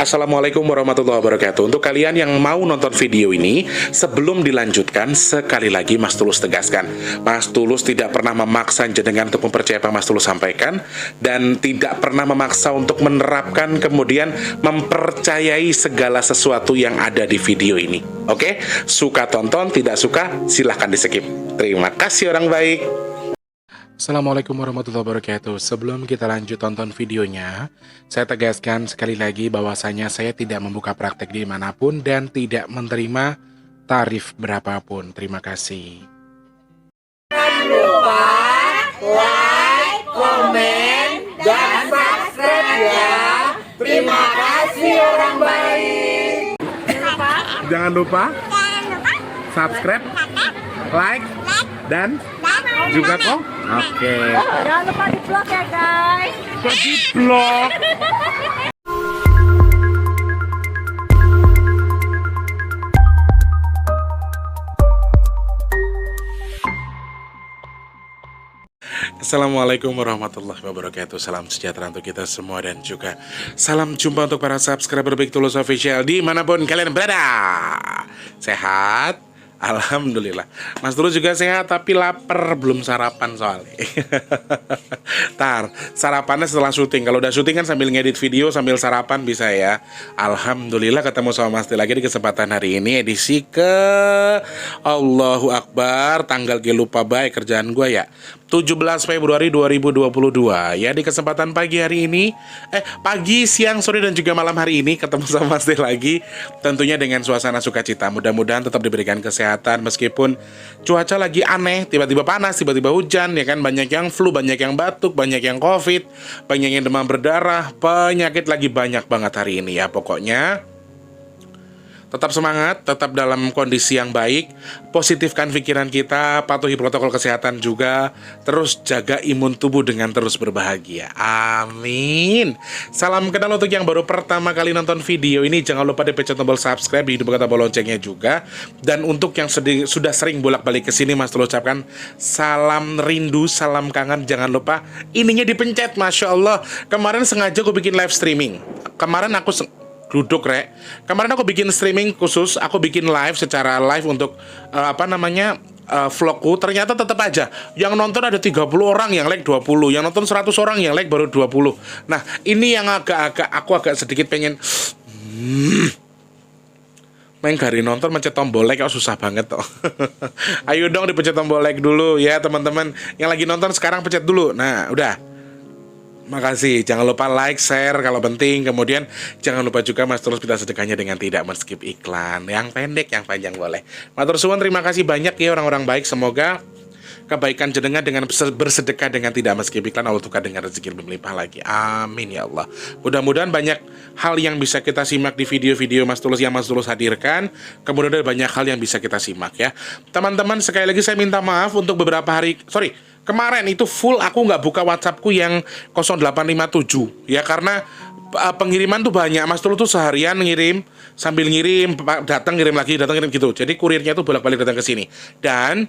Assalamualaikum warahmatullahi wabarakatuh. Untuk kalian yang mau nonton video ini, sebelum dilanjutkan, sekali lagi Mas Tulus tegaskan, Mas Tulus tidak pernah memaksa jenengan untuk mempercayai apa Mas Tulus sampaikan, dan tidak pernah memaksa untuk menerapkan kemudian mempercayai segala sesuatu yang ada di video ini. Oke? Suka tonton, tidak suka silahkan di skip. Terima kasih orang baik. Assalamualaikum warahmatullahi wabarakatuh. Sebelum kita lanjut tonton videonya, saya tegaskan sekali lagi bahwasanya saya tidak membuka praktek dimanapun dan tidak menerima tarif berapapun. Terima kasih. Jangan lupa like, komen, dan subscribe ya. Terima kasih orang baik. Jangan lupa subscribe, like, dan juga kok. Oke. Jangan lupa di vlog ya guys. Kok di vlog? Assalamualaikum warahmatullahi wabarakatuh. Salam sejahtera untuk kita semua dan juga salam jumpa untuk para subscriber Big Tulus Official dimanapun kalian berada. Sehat? Alhamdulillah. Mas Tulus juga sehat tapi lapar, belum sarapan soalnya. Tar, sarapannya setelah syuting. Kalau udah syuting kan sambil ngedit video sambil sarapan bisa ya. Alhamdulillah ketemu sama Mas Til lagi di kesempatan hari ini edisi ke Allahu Akbar, tanggal gue lupa baik kerjaan gue ya. 17 Februari 2022 ya, di kesempatan pagi hari ini pagi, siang, sore dan juga malam hari ini ketemu sama Mas Til lagi, tentunya dengan suasana sukacita. Mudah-mudahan tetap diberikan kesehatan meskipun cuaca lagi aneh, tiba-tiba panas, tiba-tiba hujan ya kan, banyak yang flu, banyak yang batuk, banyak yang covid, banyak yang demam berdarah, penyakit lagi banyak banget hari ini ya. Pokoknya tetap semangat, tetap dalam kondisi yang baik, positifkan pikiran kita, patuhi protokol kesehatan juga, terus jaga imun tubuh dengan terus berbahagia. Amin. Salam kenal untuk yang baru pertama kali nonton video ini, jangan lupa dipencet tombol subscribe, dihidupkan tombol loncengnya juga. Dan untuk yang sudah sering bolak-balik ke sini, Mas Tulus ucapkan salam rindu, salam kangen, jangan lupa ininya dipencet. Masya Allah, kemarin sengaja aku bikin live streaming. Kemarin aku duduk kemarin aku bikin streaming khusus, aku bikin live secara live untuk vlogku. Ternyata tetap aja yang nonton ada 30 orang, yang like 20, yang nonton 100 orang, yang like baru 20. Nah ini yang aku agak sedikit pengen main gari nonton mencet tombol like, kok susah banget toh. Ayo dong dipencet tombol like dulu ya teman-teman. Yang lagi nonton sekarang pencet dulu. Nah udah, makasih. Jangan lupa like, share kalau penting. Kemudian jangan lupa juga Mas Tulus minta sedekahnya dengan tidak men-skip iklan. Yang pendek, yang panjang boleh. Matur suwun, terima kasih banyak ya orang-orang baik. Semoga kebaikan jenengan dengan bersedekah dengan tidak men-skip iklan Allah tukar dengan rezeki berlimpah lagi. Amin ya Allah. Mudah-mudahan banyak hal yang bisa kita simak di video-video Mas Tulus yang Mas Tulus hadirkan. Kemudian ada banyak hal yang bisa kita simak ya. Teman-teman, sekali lagi saya minta maaf untuk beberapa hari, kemarin itu full aku nggak buka WhatsAppku yang 0857 ya, karena pengiriman tuh banyak. Mas Tulus tuh seharian ngirim, sambil ngirim, datang ngirim lagi, datang ngirim gitu. Jadi kurirnya tuh bolak-balik datang ke sini. Dan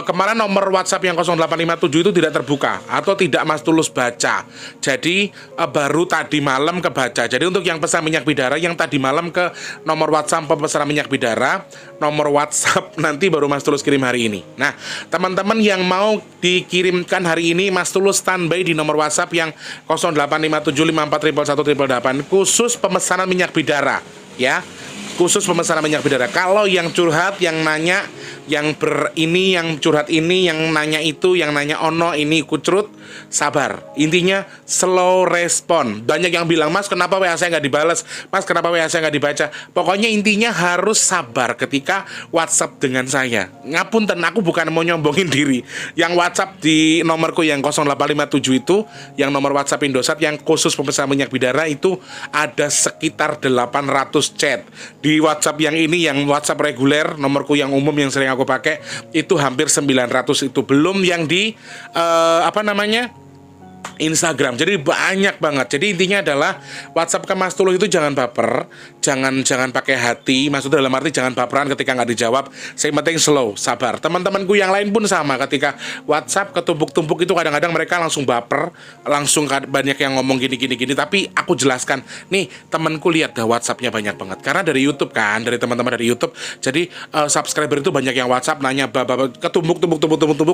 kemarin nomor WhatsApp yang 0857 itu tidak terbuka atau tidak Mas Tulus baca. Jadi baru tadi malam kebaca. Jadi untuk yang pesan minyak bidara yang tadi malam ke nomor WhatsApp pemesanan minyak bidara, nomor WhatsApp nanti baru Mas Tulus kirim hari ini. Nah, teman-teman yang mau dikirimkan hari ini, Mas Tulus standby di nomor WhatsApp yang 085754111888 khusus pemesanan minyak bidara ya. Khusus pemesanan minyak bidara. Kalau yang curhat, yang nanya, yang yang curhat ini, yang nanya itu, yang nanya ono ini kucrut, sabar. Intinya slow respon. Banyak yang bilang, Mas kenapa WA saya nggak dibalas, Mas kenapa WA saya nggak dibaca. Pokoknya intinya harus sabar ketika WhatsApp dengan saya. Ngapunten, aku bukan mau nyombongin diri. Yang WhatsApp di nomorku yang 0857 itu, yang nomor WhatsApp Indosat yang khusus pemesanan minyak bidara itu ada sekitar 800 chat. Di WhatsApp yang ini, yang WhatsApp reguler, nomorku yang umum yang sering aku pakai, itu hampir 900 itu. Belum yang di Instagram. Jadi banyak banget. Jadi intinya adalah WhatsApp ke Mas Tulus itu jangan baper, jangan pakai hati. Maksudnya dalam arti jangan baperan ketika nggak dijawab. Yang penting slow, sabar. Teman-temanku yang lain pun sama. Ketika WhatsApp ketumpuk-tumpuk itu kadang-kadang mereka langsung baper, langsung banyak yang ngomong gini. Tapi aku jelaskan, nih temanku lihat dah WhatsAppnya banyak banget. Karena dari YouTube kan, dari teman-teman dari YouTube. Jadi subscriber itu banyak yang WhatsApp nanya ketumpuk.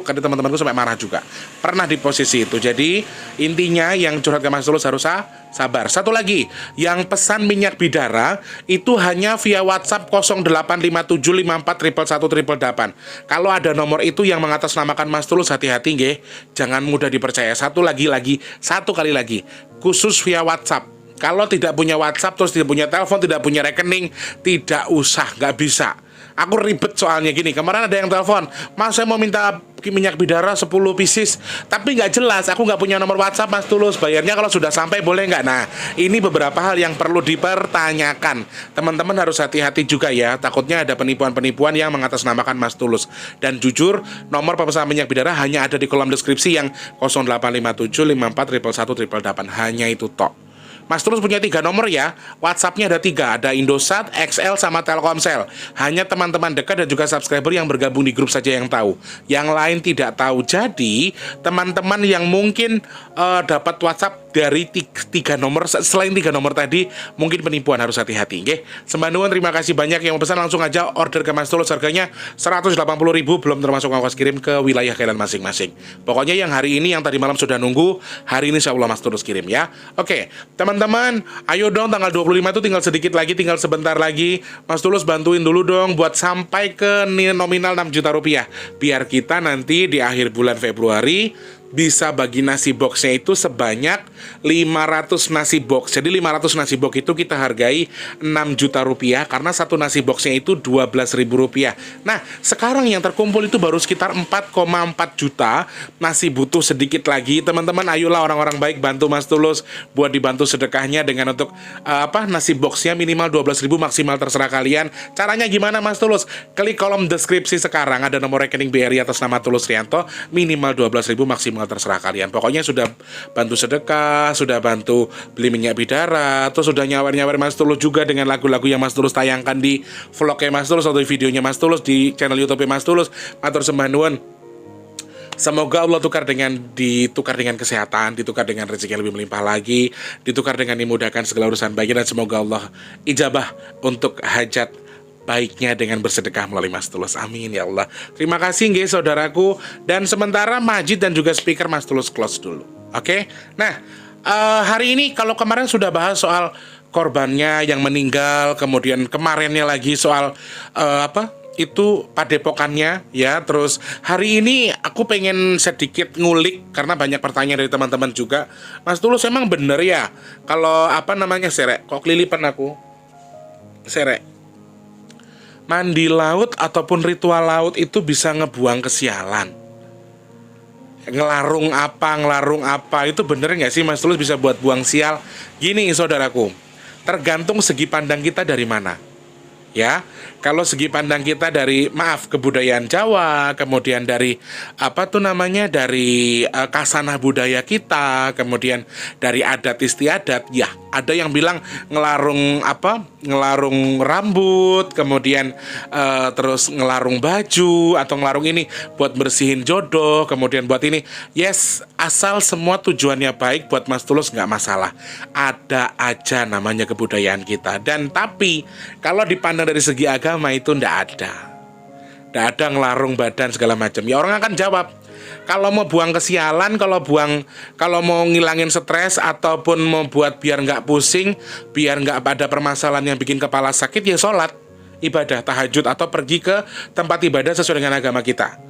Karena teman-temanku sampai marah juga. Pernah di posisi itu. Jadi intinya yang curhat ke Mas Tulus harus sabar. Satu lagi, yang pesan minyak bidara itu hanya via WhatsApp 085754111888. Kalau ada nomor itu yang mengatasnamakan Mas Tulus, hati-hati nggih, jangan mudah dipercaya. Satu kali lagi, khusus via WhatsApp. Kalau tidak punya WhatsApp, terus tidak punya telepon, tidak punya rekening, tidak usah, nggak bisa. Aku ribet soalnya gini, kemarin ada yang telepon, Mas saya mau minta minyak bidara 10 pieces, tapi nggak jelas, aku nggak punya nomor WhatsApp Mas Tulus, bayarnya kalau sudah sampai boleh nggak? Nah, ini beberapa hal yang perlu dipertanyakan. Teman-teman harus hati-hati juga ya, takutnya ada penipuan-penipuan yang mengatasnamakan Mas Tulus. Dan jujur, nomor pemesanan minyak bidara hanya ada di kolom deskripsi yang 085754111888, hanya itu tok. Mas Tulus punya 3 nomor ya. WhatsAppnya ada 3, ada Indosat, XL, sama Telkomsel. Hanya teman-teman dekat dan juga subscriber yang bergabung di grup saja yang tahu. Yang lain tidak tahu. Jadi teman-teman yang mungkin dapat WhatsApp dari 3 nomor, selain 3 nomor tadi, mungkin penipuan, harus hati-hati. Oke, sembah nuwun, terima kasih banyak. Yang mau pesan langsung aja order ke Mas Tulus, harganya 180.000, belum termasuk ongkos kirim ke wilayah kalian masing-masing. Pokoknya yang hari ini, yang tadi malam sudah nunggu, hari ini insya Allah Mas Tulus kirim ya. Oke, teman-teman, ayo dong, tanggal 25 itu tinggal sedikit lagi, tinggal sebentar lagi. Mas Tulus bantuin dulu dong buat sampai ke nominal 6 juta rupiah. Biar kita nanti di akhir bulan Februari bisa bagi nasi boxnya itu sebanyak 500 nasi box. Jadi 500 nasi box itu kita hargai 6 juta rupiah, karena satu nasi boxnya itu 12.000 rupiah. Nah, sekarang yang terkumpul itu baru sekitar 4,4 juta. Masih butuh sedikit lagi. Teman-teman, ayolah orang-orang baik, bantu Mas Tulus buat dibantu sedekahnya dengan untuk nasi boxnya minimal 12.000, maksimal terserah kalian. Caranya gimana Mas Tulus? Klik kolom deskripsi sekarang, ada nomor rekening BRI atas nama Tulus Rianto, minimal 12.000, maksimal terserah kalian. Pokoknya sudah bantu sedekah, sudah bantu beli minyak bidara, terus sudah nyawer-nyawer Mas Tulus juga dengan lagu-lagu yang Mas Tulus tayangkan di vlognya Mas Tulus atau di videonya Mas Tulus di channel YouTube Mas Tulus. Matur sembah nuwun. Semoga Allah ditukar dengan kesehatan, ditukar dengan rezeki yang lebih melimpah lagi, ditukar dengan dimudahkan segala urusan baiknya, dan semoga Allah ijabah untuk hajat baiknya dengan bersedekah melalui Mas Tulus. Amin ya Allah. Terima kasih nggih saudaraku. Dan sementara Majid dan juga speaker Mas Tulus close dulu. Oke. Nah, hari ini kalau kemarin sudah bahas soal korbannya yang meninggal, kemudian kemarinnya lagi soal itu padepokannya ya. Terus hari ini aku pengen sedikit ngulik karena banyak pertanyaan dari teman-teman juga. Mas Tulus, emang bener ya kalau serek, kok kelilipan aku serek, mandi laut ataupun ritual laut itu bisa ngebuang kesialan? Ngelarung apa, itu bener nggak sih Mas Tulus bisa buat buang sial? Gini saudaraku, tergantung segi pandang kita dari mana. Ya, kalau segi pandang kita dari kebudayaan Jawa, kemudian dari dari kasanah budaya kita, kemudian dari adat istiadat, ya ada yang bilang ngelarung rambut, kemudian terus ngelarung baju atau ngelarung ini buat bersihin jodoh, kemudian buat ini. Yes, asal semua tujuannya baik buat Mas Tulus nggak masalah. Ada aja namanya kebudayaan kita. Dan tapi kalau dipandang dari segi agama itu ndak ada ngelarung badan segala macam. Ya orang akan jawab, kalau mau buang kesialan, kalau mau ngilangin stres ataupun mau buat biar nggak pusing, biar nggak ada permasalahan yang bikin kepala sakit, ya sholat, ibadah, tahajud, atau pergi ke tempat ibadah sesuai dengan agama kita.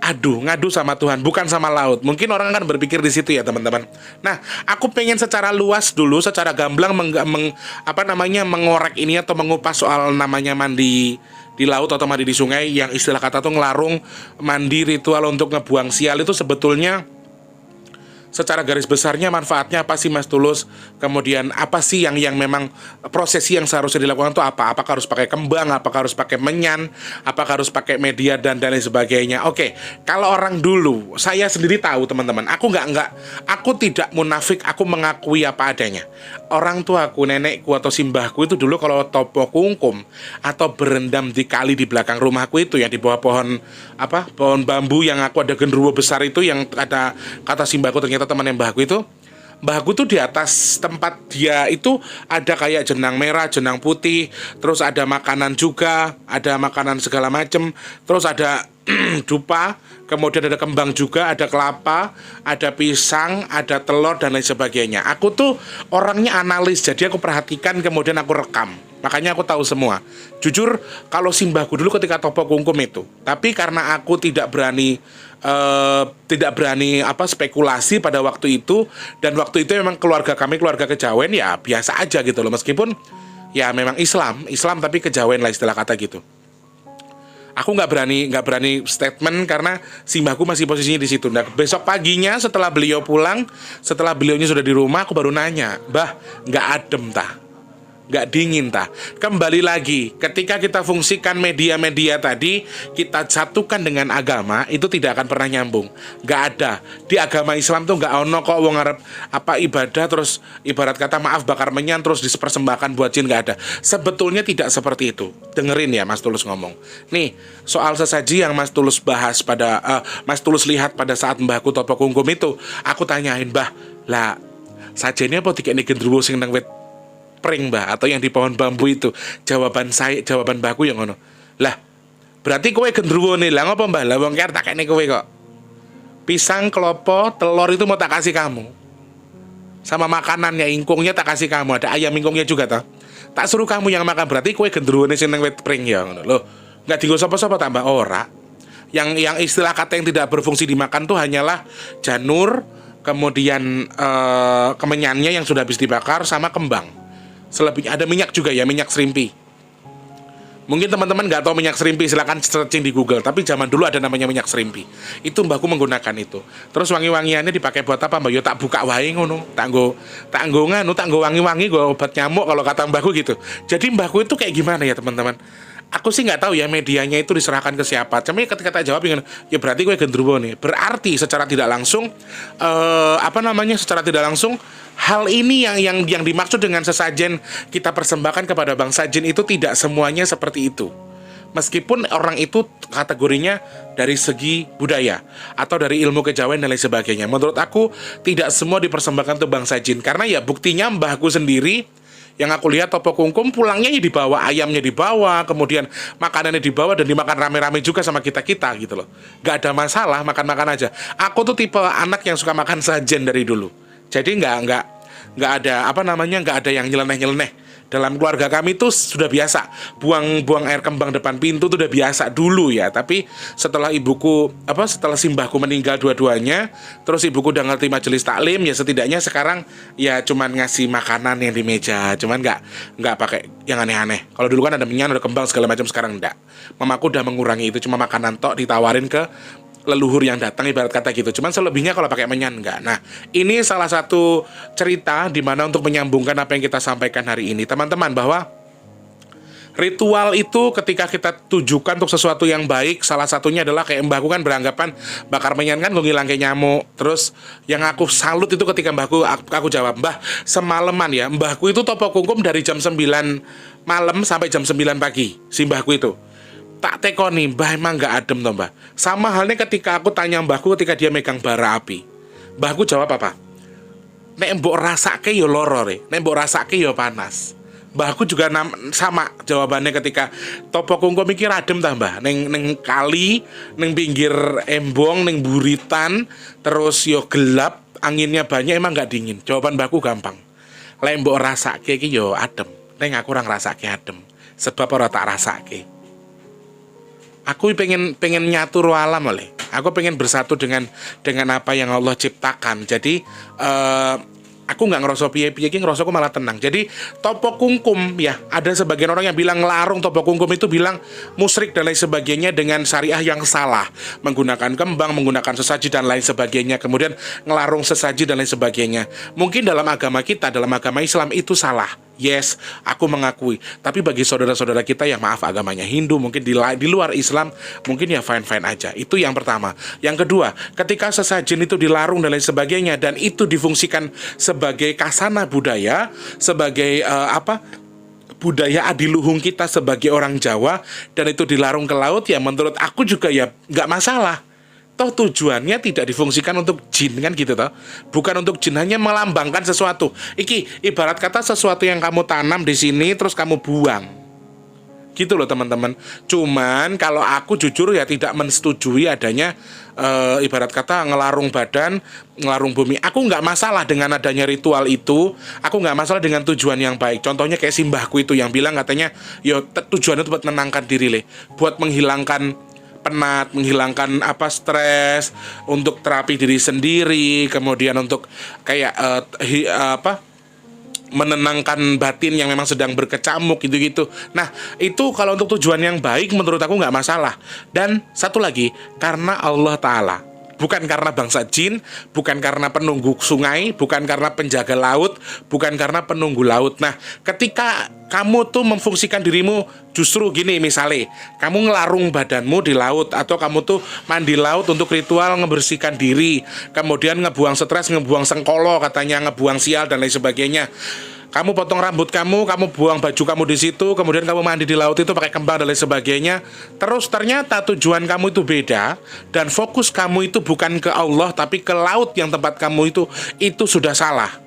Ngadu sama Tuhan, bukan sama laut. Mungkin orang akan berpikir di situ ya teman-teman. Nah, aku pengen secara luas dulu, secara gamblang mengorek ini atau mengupas soal namanya mandi di laut atau mandi di sungai, yang istilah kata tuh ngelarung, mandi ritual untuk ngebuang sial. Itu sebetulnya secara garis besarnya manfaatnya apa sih Mas Tulus? Kemudian apa sih yang memang prosesi yang seharusnya dilakukan itu apa? Apakah harus pakai kembang? Apakah harus pakai menyan? Apakah harus pakai media dan lain sebagainya? Oke, kalau orang dulu, saya sendiri tahu teman-teman. Aku tidak munafik. Aku mengakui apa adanya. Orang tuaku, nenekku atau simbahku itu dulu kalau topo kungkum atau berendam di kali di belakang rumahku itu yang di bawah pohon pohon bambu yang aku ada genderuwo besar itu yang ada kata simbahku ternyata teman yang mbahku tuh di atas tempat dia itu ada kayak jenang merah, jenang putih, terus ada makanan juga, ada makanan segala macem, terus ada dupa, kemudian ada kembang juga, ada kelapa, ada pisang, ada telur dan lain sebagainya. Aku tuh orangnya analis, jadi aku perhatikan kemudian aku rekam. Makanya aku tahu semua. Jujur, kalau simbahku dulu ketika topo kungkum itu, tapi karena aku tidak berani spekulasi pada waktu itu, dan waktu itu memang keluarga kami keluarga kejawen ya biasa aja gitu loh, meskipun ya memang Islam tapi kejawen lah istilah kata gitu. Aku nggak berani statement karena simbahku masih posisinya di situ. Nah, besok paginya setelah beliau pulang, setelah beliaunya sudah di rumah, aku baru nanya, "Mbah, nggak adem tah? Nggak dingin tah?" Kembali lagi, ketika kita fungsikan media-media tadi, kita satukan dengan agama, itu tidak akan pernah nyambung. Nggak ada. Di agama Islam tuh nggak ono kok wong arep ibadah terus ibarat kata maaf bakar menyan terus dipersembahkan buat jin, nggak ada. Sebetulnya tidak seperti itu. Dengerin ya Mas Tulus ngomong. Nih, soal sesaji yang Mas Tulus bahas Mas Tulus lihat pada saat mbahku topo kungkum itu, aku tanyain, "Mbah, lah sajene apa dikene gendruwo sing nang wit pring mbah atau yang di pohon bambu itu?" Jawaban mbahku yang ngono. "Lah, berarti kowe gendruwo nih. Lah ngopo mbah? Lah wong kene tak kene kowe kok. Pisang, klopo, telur itu mau tak kasih kamu. Sama makanannya, ingkungnya tak kasih kamu. Ada ayam ingkungnya juga toh. Tak suruh kamu yang makan. Berarti kowe gendruwo nih sing nang wit pring ya ngono." Loh, enggak dienggo sapa-sapa tambah ora. Yang istilah kata yang tidak berfungsi dimakan tuh hanyalah janur, kemudian kemenyannya yang sudah habis dibakar sama kembang. Selebihnya ada minyak juga ya, minyak serimpi. Mungkin teman-teman nggak tahu minyak serimpi, silakan searching di Google. Tapi zaman dulu ada namanya minyak serimpi. Itu mbahku menggunakan itu. Terus wangi-wangiannya dipakai buat apa mbak? Yo tak buka wae ngono. Tak nggo wangi-wangi, gue obat nyamuk kalau kata mbahku gitu. Jadi mbahku itu kayak gimana ya teman-teman? Aku sih nggak tahu ya medianya itu diserahkan ke siapa. Cuma ketika tak jawab ya berarti gue gendruwo nih. Berarti secara tidak langsung secara tidak langsung hal ini yang dimaksud dengan sesajen kita persembahkan kepada bangsa jin itu tidak semuanya seperti itu. Meskipun orang itu kategorinya dari segi budaya atau dari ilmu kejawen dan lain sebagainya. Menurut aku tidak semua dipersembahkan untuk bangsa jin. Karena ya buktinya mbahku sendiri yang aku lihat topo kungkum pulangnya ya dibawa, ayamnya dibawa, kemudian makanannya dibawa dan dimakan rame-rame juga sama kita-kita gitu loh. Gak ada masalah, makan-makan aja. Aku tuh tipe anak yang suka makan sajen dari dulu. Jadi nggak ada yang nyeleneh-nyeleneh. Dalam keluarga kami tuh sudah biasa buang air kembang depan pintu tuh udah biasa dulu ya. Tapi setelah setelah simbahku meninggal dua-duanya, terus ibuku udah ngerti majelis taklim, ya setidaknya sekarang ya cuman ngasih makanan yang di meja, cuman nggak pakai yang aneh-aneh. Kalau dulu kan ada minyak, ada kembang segala macam, sekarang enggak. Mamaku udah mengurangi itu, cuma makanan tok ditawarin ke leluhur yang datang ibarat kata gitu. Cuman selebihnya kalau pakai menyan enggak. Nah, ini salah satu cerita di mana untuk menyambungkan apa yang kita sampaikan hari ini, teman-teman, bahwa ritual itu ketika kita tujukan untuk sesuatu yang baik, salah satunya adalah kayak mbahku kan beranggapan bakar menyan kan gue ngilangin nyamuk. Terus yang aku salut itu ketika mbahku, aku jawab, "Mbah, semalaman ya." Mbahku itu topo kungkum dari jam 9 malam sampai jam 9 pagi, si mbahku itu. Tak tekoni, "Mbah emang nggak adem toh mbah?" Sama halnya ketika aku tanya mbahku ketika dia megang bara api. Mbahku jawab apa? "Nek mbok rasake yo loro re, nek mbok rasake yo panas." Mbahku juga sama jawabannya ketika topo kungkum mikir adem tah mbah. Neng kali, neng pinggir embong, neng buritan, terus yo gelap, anginnya banyak, emang nggak dingin. Jawaban mbahku gampang. "Lek mbok rasake iki yo adem, neng aku orang rasake adem. Sebab ora tak rasake." Aku pengen nyatur alam Aku pengen bersatu dengan apa yang Allah ciptakan. Jadi Aku nggak ngerasa piye-piye, ngerasa aku malah tenang. Jadi topo kungkum ya, ada sebagian orang yang bilang ngelarung topo kungkum itu bilang musyrik dan lain sebagainya dengan syariah yang salah, menggunakan kembang, menggunakan sesaji dan lain sebagainya, kemudian ngelarung sesaji dan lain sebagainya. Mungkin dalam agama kita, dalam agama Islam itu salah. Yes, aku mengakui. Tapi bagi saudara-saudara kita yang maaf agamanya Hindu, mungkin di luar Islam, mungkin ya fine-fine aja. Itu yang pertama. Yang kedua, ketika sesajen itu dilarung dan lain sebagainya, dan itu difungsikan sebagai kasana budaya, sebagai budaya adiluhung kita sebagai orang Jawa, dan itu dilarung ke laut, ya menurut aku juga ya nggak masalah. Toh tujuannya tidak difungsikan untuk jin kan gitu toh. Bukan untuk jin, hanya melambangkan sesuatu. Iki ibarat kata sesuatu yang kamu tanam di sini terus kamu buang. Gitu loh teman-teman. Cuman kalau aku jujur ya tidak mensetujui adanya ibarat kata ngelarung badan, ngelarung bumi. Aku nggak masalah dengan adanya ritual itu. Aku nggak masalah dengan tujuan yang baik. Contohnya kayak simbahku itu yang bilang katanya, yo tujuannya itu buat menenangkan diri le, buat menghilangkan penat, menghilangkan stres, untuk terapi diri sendiri, kemudian untuk kayak menenangkan batin yang memang sedang berkecamuk gitu-gitu. Nah, itu kalau untuk tujuan yang baik menurut aku nggak masalah. Dan satu lagi, karena Allah Ta'ala, bukan karena bangsa jin, bukan karena penunggu sungai, bukan karena penjaga laut, bukan karena penunggu laut. Nah, ketika kamu tuh memfungsikan dirimu justru gini, misalnya kamu ngelarung badanmu di laut, atau kamu tuh mandi laut untuk ritual ngebersihkan diri, kemudian ngebuang stres, ngebuang sengkolo katanya, ngebuang sial dan lain sebagainya. Kamu potong rambut kamu buang baju kamu di situ, kemudian kamu mandi di laut itu pakai kembang dan lain sebagainya. Terus ternyata tujuan kamu itu beda, dan fokus kamu itu bukan ke Allah tapi ke laut yang tempat kamu itu sudah salah.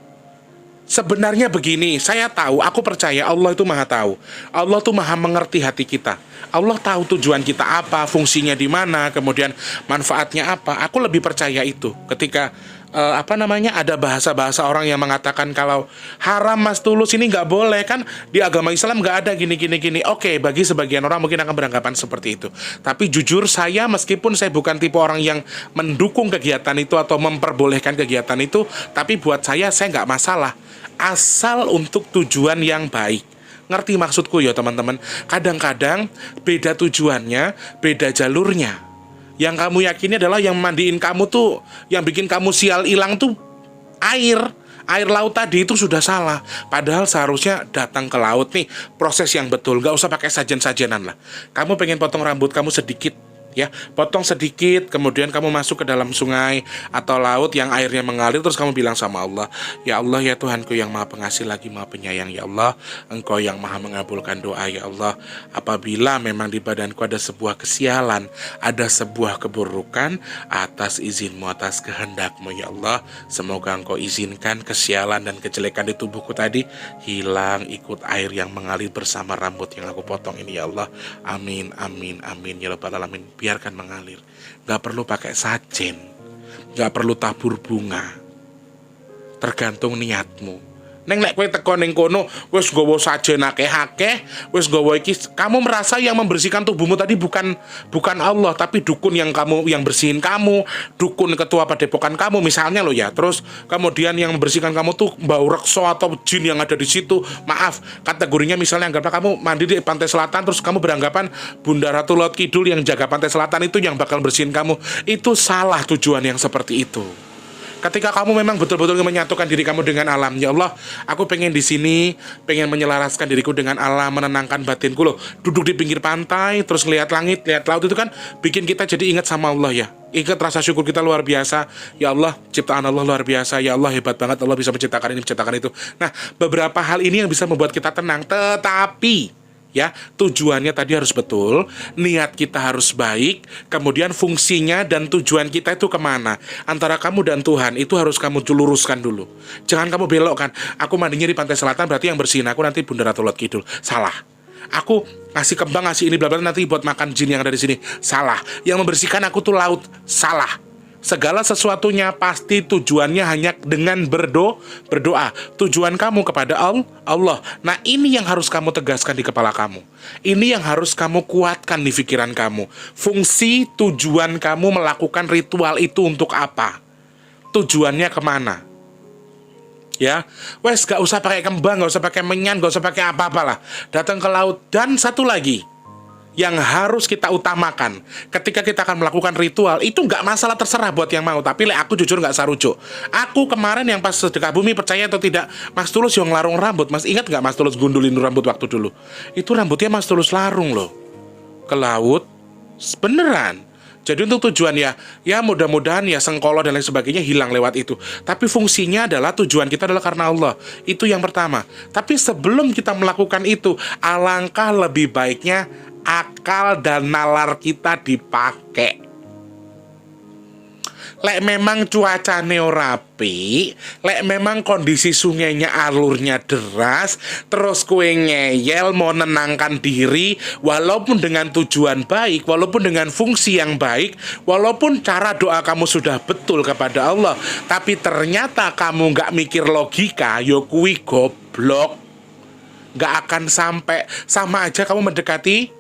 Sebenarnya begini, saya tahu, aku percaya Allah itu maha tahu. Allah tuh maha mengerti hati kita. Allah tahu tujuan kita apa, fungsinya di mana, kemudian manfaatnya apa. Aku lebih percaya itu ketika ada bahasa-bahasa orang yang mengatakan kalau haram mas tulus ini nggak boleh, kan di agama Islam nggak ada gini. Oke, bagi sebagian orang mungkin akan beranggapan seperti itu. Tapi jujur saya, meskipun saya bukan tipe orang yang mendukung kegiatan itu atau memperbolehkan kegiatan itu, tapi buat saya nggak masalah, asal untuk tujuan yang baik. Ngerti maksudku ya teman-teman? Kadang-kadang beda tujuannya, beda jalurnya. Yang kamu yakini adalah yang mandiin kamu tuh, yang bikin kamu sial hilang tuh air laut tadi, itu sudah salah. Padahal seharusnya datang ke laut nih, proses yang betul. Gak usah pakai sajen-sajenan lah. Kamu pengen potong rambut kamu sedikit, ya, potong sedikit, kemudian kamu masuk ke dalam sungai atau laut yang airnya mengalir, terus kamu bilang sama Allah, ya Allah, ya Tuhanku yang maha pengasih lagi maha penyayang, ya Allah, Engkau yang maha mengabulkan doa, ya Allah, apabila memang di badanku ada sebuah kesialan, ada sebuah keburukan, atas izinmu, atas kehendakmu, ya Allah, semoga Engkau izinkan kesialan dan kejelekan di tubuhku tadi hilang ikut air yang mengalir bersama rambut yang aku potong ini, ya Allah, amin, amin, amin, ya Rabbal Alamin. Biarkan mengalir. Gak perlu pakai sajen, gak perlu tabur bunga. Tergantung niatmu. Neng lek kowe teko ning kono wis nggawa sajen akeh-akeh, wis nggawa iki, kamu merasa yang membersihkan tubuhmu tadi bukan Allah, tapi dukun yang bersihin kamu, dukun ketua padepokan kamu misalnya lo ya. Terus kemudian yang membersihkan kamu tuh bau rekso atau jin yang ada di situ. Maaf, kategorinya misalnya anggaplah kamu mandi di pantai selatan, terus kamu beranggapan Bunda Ratu Laut Kidul yang jaga pantai selatan itu yang bakal bersihin kamu. Itu salah tujuan yang seperti itu. Ketika kamu memang betul-betul menyatukan diri kamu dengan alam, ya Allah, aku pengen di sini, pengen menyelaraskan diriku dengan alam, menenangkan batinku loh. Duduk di pinggir pantai, terus ngeliat langit, lihat laut, itu kan bikin kita jadi ingat sama Allah ya. Ingat rasa syukur kita luar biasa. Ya Allah, ciptaan Allah luar biasa. Ya Allah, hebat banget Allah bisa menciptakan ini, menciptakan itu. Nah, beberapa hal ini yang bisa membuat kita tenang. Tetapi ya, tujuannya tadi harus betul, niat kita harus baik, kemudian fungsinya dan tujuan kita itu kemana, antara kamu dan Tuhan, itu harus kamu luruskan dulu. Jangan kamu belokkan, aku mandinya di pantai selatan berarti yang bersihin aku nanti Bunda Ratu Laut Kidul. Salah. Aku ngasih kembang, ngasih ini bla bla nanti buat makan jin yang ada di sini. Salah. Yang membersihkan aku tuh laut. Salah. Segala sesuatunya pasti tujuannya hanya dengan berdoa. Tujuan kamu kepada Allah. Nah, ini yang harus kamu tegaskan di kepala kamu. Ini yang harus kamu kuatkan di pikiran kamu. Fungsi tujuan kamu melakukan ritual itu untuk apa? Tujuannya kemana? Ya, wes gak usah pakai kembang, gak usah pakai menyan, gak usah pakai apa-apalah. Datang ke laut. Dan satu lagi yang harus kita utamakan ketika kita akan melakukan ritual, itu nggak masalah, terserah buat yang mau. Tapi aku jujur nggak sarujuk. Aku kemarin yang pas sedekah bumi, percaya atau tidak, Mas Tulus yang larung rambut. Mas ingat nggak Mas Tulus gundulin rambut waktu dulu? Itu rambutnya Mas Tulus larung loh ke laut, beneran. Jadi untuk tujuan ya mudah-mudahan ya sengkolo dan lain sebagainya hilang lewat itu. Tapi fungsinya adalah, tujuan kita adalah karena Allah. Itu yang pertama. Tapi sebelum kita melakukan itu, alangkah lebih baiknya akal dan nalar kita dipakai. Lek memang cuacane ora apik, lek memang kondisi sungainya alurnya deras, terus kue ngeyel mau nenangkan diri, walaupun dengan tujuan baik, walaupun dengan fungsi yang baik, walaupun cara doa kamu sudah betul kepada Allah, tapi ternyata kamu nggak mikir logika, yo kui goblok, nggak akan sampai. Sama aja kamu mendekati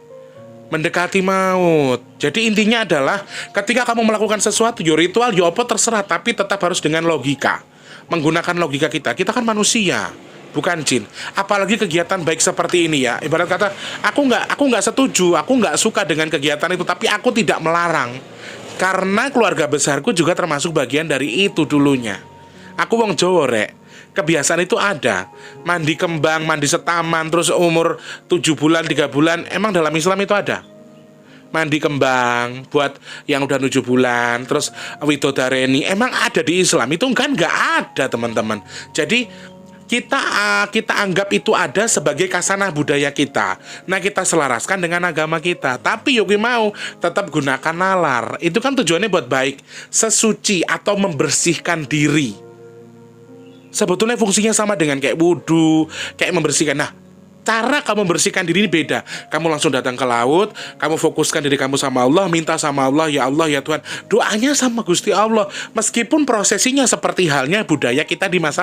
maut. Jadi intinya adalah ketika kamu melakukan sesuatu, yo ritual, yo apa terserah, tapi tetap harus dengan logika. Menggunakan logika kita. Kita kan manusia, bukan jin. Apalagi kegiatan baik seperti ini ya. Ibarat kata, aku nggak setuju, aku nggak suka dengan kegiatan itu, tapi aku tidak melarang. Karena keluarga besarku juga termasuk bagian dari itu dulunya. Aku wong Jawa, rek. Kebiasaan itu ada. Mandi kembang, mandi setaman, terus umur 7 bulan, 3 bulan. Emang dalam Islam itu ada. Mandi kembang buat yang udah 7 bulan, terus widodareni. Emang ada di Islam. Itu kan nggak ada, teman-teman. Jadi kita anggap itu ada sebagai kasanah budaya kita. Nah, kita selaraskan dengan agama kita. Tapi Yogi mau tetap gunakan nalar. Itu kan tujuannya buat baik, sesuci atau membersihkan diri. Sebetulnya fungsinya sama dengan kayak wudhu, kayak membersihkan. Nah, cara kamu membersihkan diri ini beda. Kamu langsung datang ke laut, kamu fokuskan diri kamu sama Allah, minta sama Allah, ya Allah, ya Tuhan. Doanya sama Gusti Allah. Meskipun prosesinya seperti halnya budaya kita di masa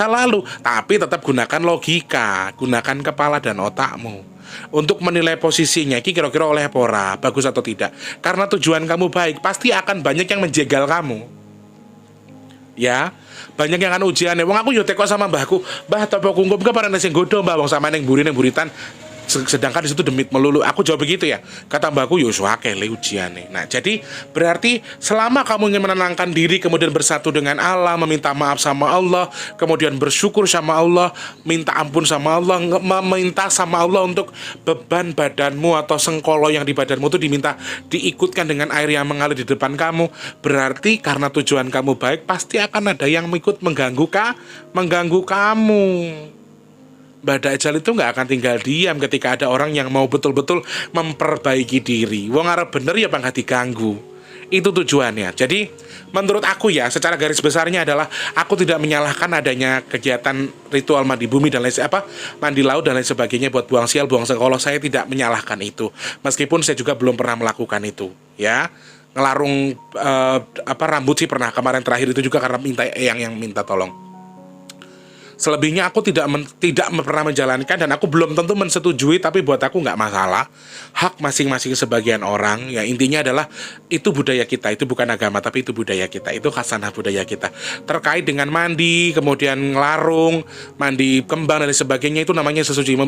lalu, tapi tetap gunakan logika, gunakan kepala dan otakmu untuk menilai posisinya, kira-kira oleh pora, bagus atau tidak. Karena tujuan kamu baik, pasti akan banyak yang menjegal kamu. Ya, banyak yang kan ujiannya. Wong aku yo teko sama mbahku, "Mbah, topo kungkum ke parane sing godho, Mbah, wong sama neng buritan." Sedangkan di situ demit melulu. Aku jawab begitu ya. Kata mbakku, yo suake le ujiannya. Nah, jadi berarti selama kamu ingin menenangkan diri, kemudian bersatu dengan Allah, meminta maaf sama Allah, kemudian bersyukur sama Allah, minta ampun sama Allah, meminta sama Allah untuk beban badanmu atau sengkolo yang di badanmu itu diikutkan dengan air yang mengalir di depan kamu. Berarti karena tujuan kamu baik, pasti akan ada yang ikut mengganggu kamu. Mbak Dajjal itu nggak akan tinggal diam ketika ada orang yang mau betul-betul memperbaiki diri. Wong arep bener ya bang diganggu. Itu tujuannya. Jadi menurut aku ya, secara garis besarnya adalah aku tidak menyalahkan adanya kegiatan ritual mandi bumi dan mandi laut dan lain sebagainya buat buang sial, buang sengkolo. Saya tidak menyalahkan itu. Meskipun saya juga belum pernah melakukan itu, ya. Ngelarung rambut sih pernah, kemarin terakhir itu juga karena minta yang minta tolong. Selebihnya aku tidak pernah menjalankan dan aku belum tentu mensetujui, tapi buat aku nggak masalah. Hak masing-masing sebagian orang. Ya intinya adalah itu budaya kita, itu bukan agama tapi itu budaya kita, itu khasanah budaya kita. Terkait dengan mandi, kemudian ngelarung, mandi kembang dan sebagainya, itu namanya sesuci.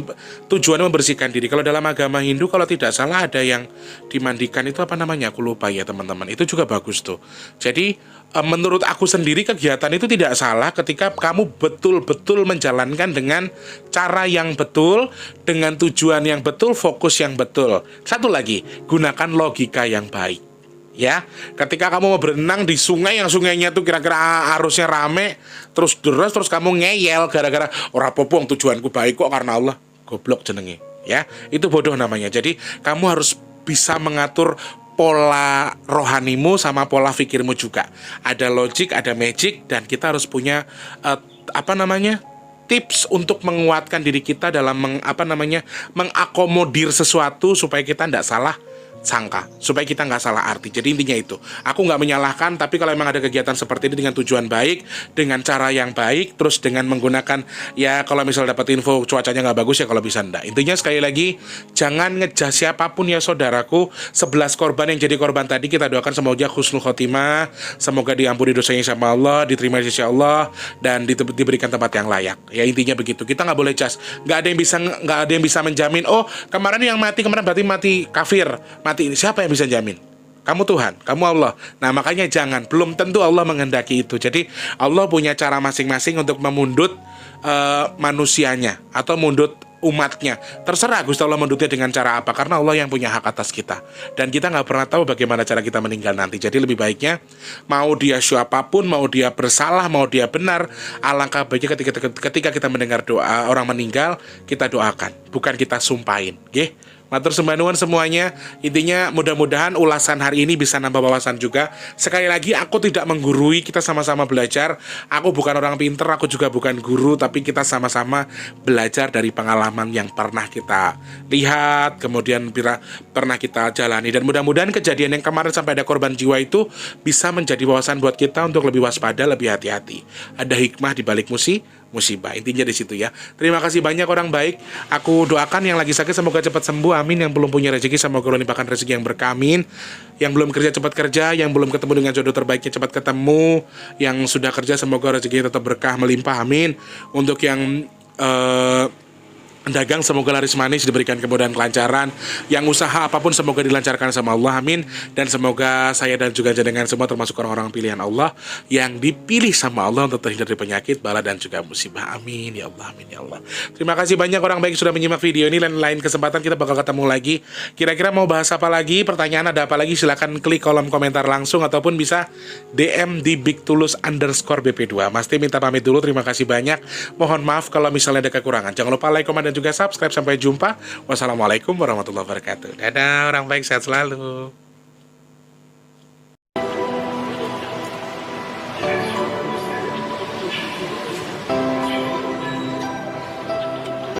Tujuannya membersihkan diri. Kalau dalam agama Hindu kalau tidak salah ada yang dimandikan itu apa namanya? Aku lupa ya teman-teman. Itu juga bagus tuh. Jadi menurut aku sendiri kegiatan itu tidak salah ketika kamu betul-betul menjalankan dengan cara yang betul, dengan tujuan yang betul, fokus yang betul. Satu lagi, gunakan logika yang baik. Ya, ketika kamu mau berenang di sungai yang sungainya tuh kira-kira arusnya rame, terus deras, terus kamu ngeyel gara-gara ora popong tujuanku baik kok karena Allah, goblok jenenge. Ya, itu bodoh namanya. Jadi kamu harus bisa mengatur pola rohanimu sama pola fikirmu juga. Ada logik, ada magic, dan kita harus punya tips untuk menguatkan diri kita dalam mengakomodir sesuatu supaya kita tidak salah sangka, supaya kita nggak salah arti. Jadi intinya itu, aku nggak menyalahkan, tapi kalau memang ada kegiatan seperti ini dengan tujuan baik, dengan cara yang baik, terus dengan menggunakan, ya kalau misal dapat info cuacanya nggak bagus ya kalau bisa enggak. Intinya sekali lagi, jangan ngejudge siapapun ya saudaraku. 11 korban yang jadi korban tadi kita doakan semoga husnul khotimah, semoga diampuni dosanya sama Allah, diterima di sisi Allah, dan diberikan tempat yang layak. Ya intinya begitu. Kita nggak boleh judge. Nggak ada yang bisa menjamin. Oh kemarin yang mati kemarin berarti mati kafir. Mati ini siapa yang bisa jamin? Kamu Tuhan, kamu Allah. Nah makanya jangan, belum tentu Allah menghendaki itu. Jadi Allah punya cara masing-masing untuk memundut manusianya atau mundut umatnya. Terserah Gusti Allah mundutnya dengan cara apa, karena Allah yang punya hak atas kita. Dan kita nggak pernah tahu bagaimana cara kita meninggal nanti. Jadi lebih baiknya, mau dia siapapun, mau dia bersalah, mau dia benar, alangkah baiknya ketika kita mendengar doa orang meninggal, kita doakan, bukan kita sumpahin. Nggih. Matur sembah nuwun semuanya. Intinya mudah-mudahan ulasan hari ini bisa nambah wawasan juga. Sekali lagi aku tidak menggurui, kita sama-sama belajar. Aku bukan orang pinter, aku juga bukan guru, tapi kita sama-sama belajar dari pengalaman yang pernah kita lihat, kemudian pernah kita jalani. Dan mudah-mudahan kejadian yang kemarin sampai ada korban jiwa itu bisa menjadi wawasan buat kita untuk lebih waspada, lebih hati-hati. Ada hikmah di balik musibah. Intinya di situ ya. Terima kasih banyak orang baik. Aku doakan yang lagi sakit semoga cepat sembuh. Amin. Yang belum punya rezeki semoga Allah limpahkan rezeki yang berkah. Amin. Yang belum kerja cepat kerja, yang belum ketemu dengan jodoh terbaiknya cepat ketemu. Yang sudah kerja semoga rezekinya tetap berkah melimpah. Amin. Untuk yang dagang semoga laris manis, diberikan kemudahan kelancaran. Yang usaha apapun semoga dilancarkan sama Allah, amin. Dan semoga saya dan juga jenengan semua termasuk orang-orang pilihan Allah yang dipilih sama Allah untuk terhindar dari penyakit, bala dan juga musibah, amin ya Allah, amin ya Allah. Terima kasih banyak orang baik sudah menyimak video ini. Lain kesempatan kita bakal ketemu lagi. Kira-kira mau bahas apa lagi, pertanyaan ada apa lagi, silahkan klik kolom komentar langsung ataupun bisa DM di bigtulus_bp2. Mas Tim minta pamit dulu, terima kasih banyak. Mohon maaf kalau misalnya ada kekurangan. Jangan lupa like, komen, dan juga subscribe. Sampai jumpa. Wassalamualaikum warahmatullahi wabarakatuh. Dadah orang baik, sehat selalu.